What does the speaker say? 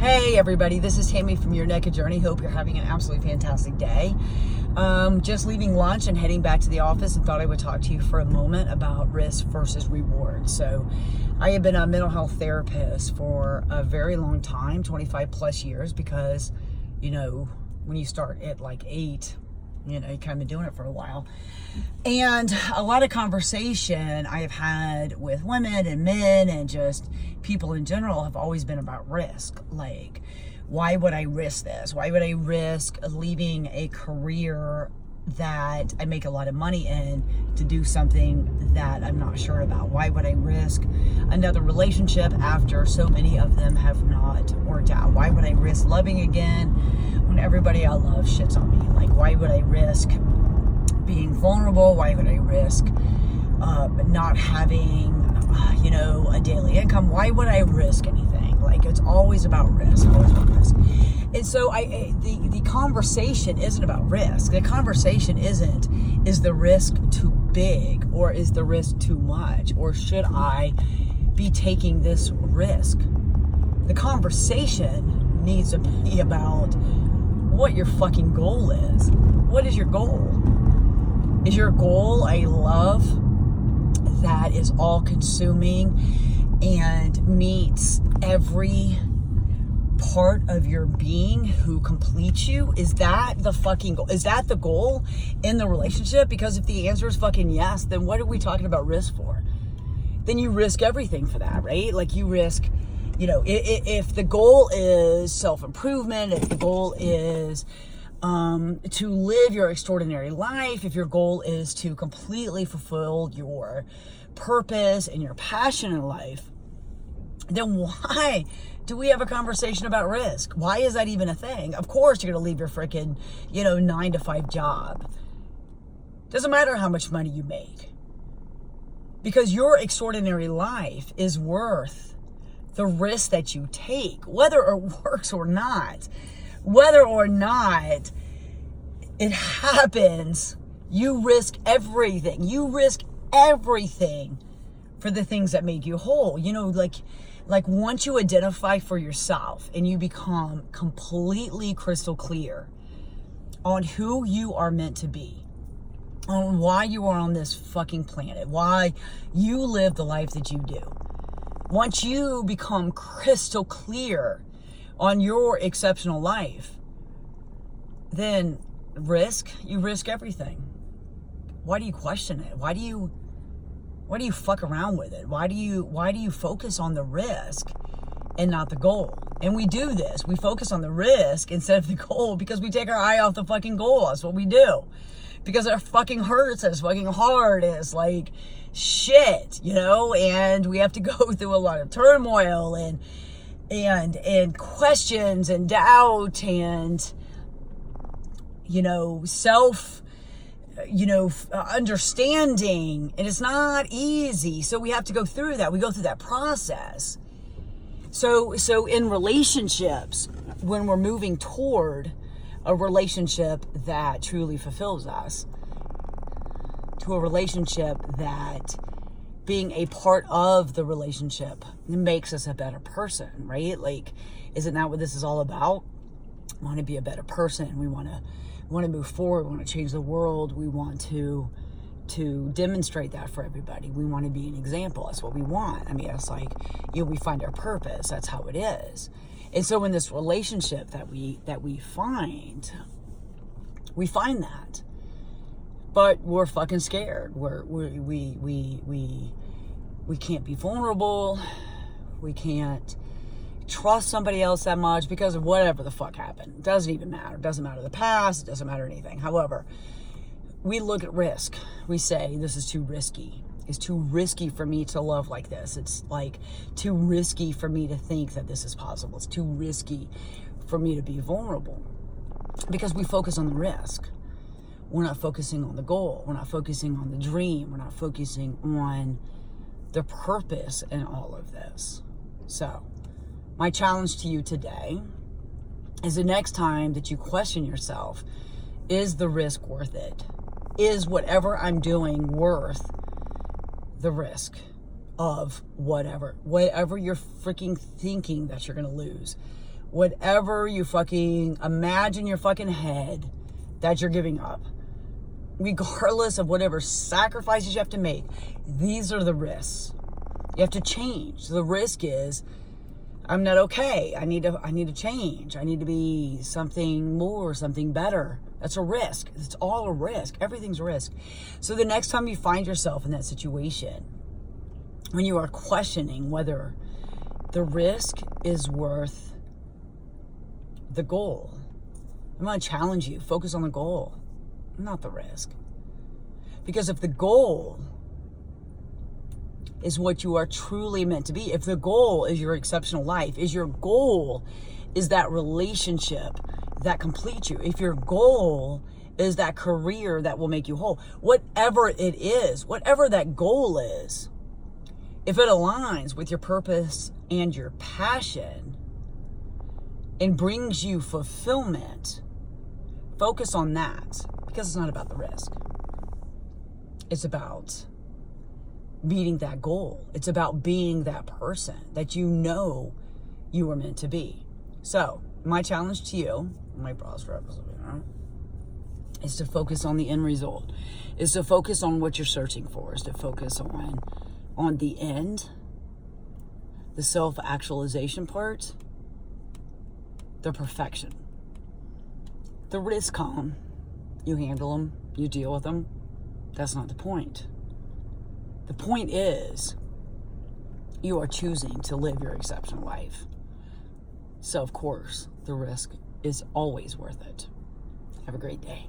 Hey everybody, this is Tammy from Your Naked Journey. Hope you're having an absolutely fantastic day. Just leaving lunch and heading back to the office, and thought I would talk to you for a moment about risk versus reward. So I have been a mental health therapist for a very long time, 25 plus years, because, you know, when you start at like 8, you know, you kind of been doing it for a while. And a lot of conversation I have had with women and men and just people in general have always been about risk. Like, why would I risk this? Why would I risk leaving a career that I make a lot of money in to do something that I'm not sure about? Why would I risk another relationship after so many of them have not worked out? Why would I risk loving again when everybody I love shits on me? Like, why would I risk being vulnerable? Why would I risk not having, a daily income? Why would I risk anything? Like, it's always about risk, always about risk. And so the conversation isn't about risk. The conversation isn't, is the risk too big, or is the risk too much, or should I be taking this risk? The conversation needs to be about what your fucking goal is. What is your goal? Is your goal a love that is all-consuming and meets every part of your being who completes you? Is that the fucking goal? Is that the goal in the relationship? Because if the answer is fucking yes, then what are we talking about risk for? Then you risk everything for that, right? Like, you risk, if the goal is self-improvement, if the goal is to live your extraordinary life, if your goal is to completely fulfill your purpose and your passion in life, then why do we have a conversation about risk? Why is that even a thing? Of course you're going to leave your freaking, 9-to-5 job. Doesn't matter how much money you make, because your extraordinary life is worth the risk that you take, whether it works or not. Whether or not it happens, you risk everything. You risk everything for the things that make you whole. Like once you identify for yourself and you become completely crystal clear on who you are meant to be, on why you are on this fucking planet, why you live the life that you do. Once you become crystal clear on your exceptional life, then you risk everything. Why do you question it? Why do you fuck around with it? Why do you focus on the risk and not the goal? And we do this. We focus on the risk instead of the goal because we take our eye off the fucking goal. That's what we do. Because it fucking hurts. It's fucking hard. It's like shit, and we have to go through a lot of turmoil and questions and doubt and, self, understanding. And it's not easy. So we have to go through that. We go through that process. So in relationships, when we're moving toward a relationship that truly fulfills us, to a relationship that being a part of the relationship makes us a better person, right? Like, isn't that what this is all about? We want to be a better person. We want to move forward. We want to change the world. We want to demonstrate that for everybody. We want to be an example. That's what we want. I mean, it's like, we find our purpose. That's how it is. And so in this relationship that we find that. But we're fucking scared. We can't be vulnerable. We can't trust somebody else that much because of whatever the fuck happened. It doesn't even matter. It doesn't matter the past. It doesn't matter anything. However, we look at risk. We say, this is too risky. It's too risky for me to love like this. It's like too risky for me to think that this is possible. It's too risky for me to be vulnerable, because we focus on the risk. We're not focusing on the goal. We're not focusing on the dream. We're not focusing on the purpose in all of this. So, my challenge to you today is the next time that you question yourself, is the risk worth it? Is whatever I'm doing worth the risk of whatever you're freaking thinking that you're going to lose? whatever you fucking imagine in your fucking head that you're giving up, regardless of whatever sacrifices you have to make, these are the risks. You have to change. The risk is, I'm not okay. I need to change. I need to be something more, something better. That's a risk. It's all a risk. Everything's a risk. So the next time you find yourself in that situation, when you are questioning whether the risk is worth the goal, I'm going to challenge you. Focus on the goal, not the risk. Because if the goal is what you are truly meant to be, if the goal is your exceptional life, is your goal is that relationship that completes you, if your goal is that career that will make you whole, whatever it is, whatever that goal is, if it aligns with your purpose and your passion and brings you fulfillment, focus on that, because it's not about the risk. It's about meeting that goal. It's about being that person that you know you were meant to be. So my challenge to you, my bras for episode, is to focus on the end result, is to focus on what you're searching for, is to focus on the end, the self-actualization part, the perfection. The risks come, you handle them, you deal with them. That's not the point. The point is, you are choosing to live your exceptional life. So, of course, the risk is always worth it. Have a great day.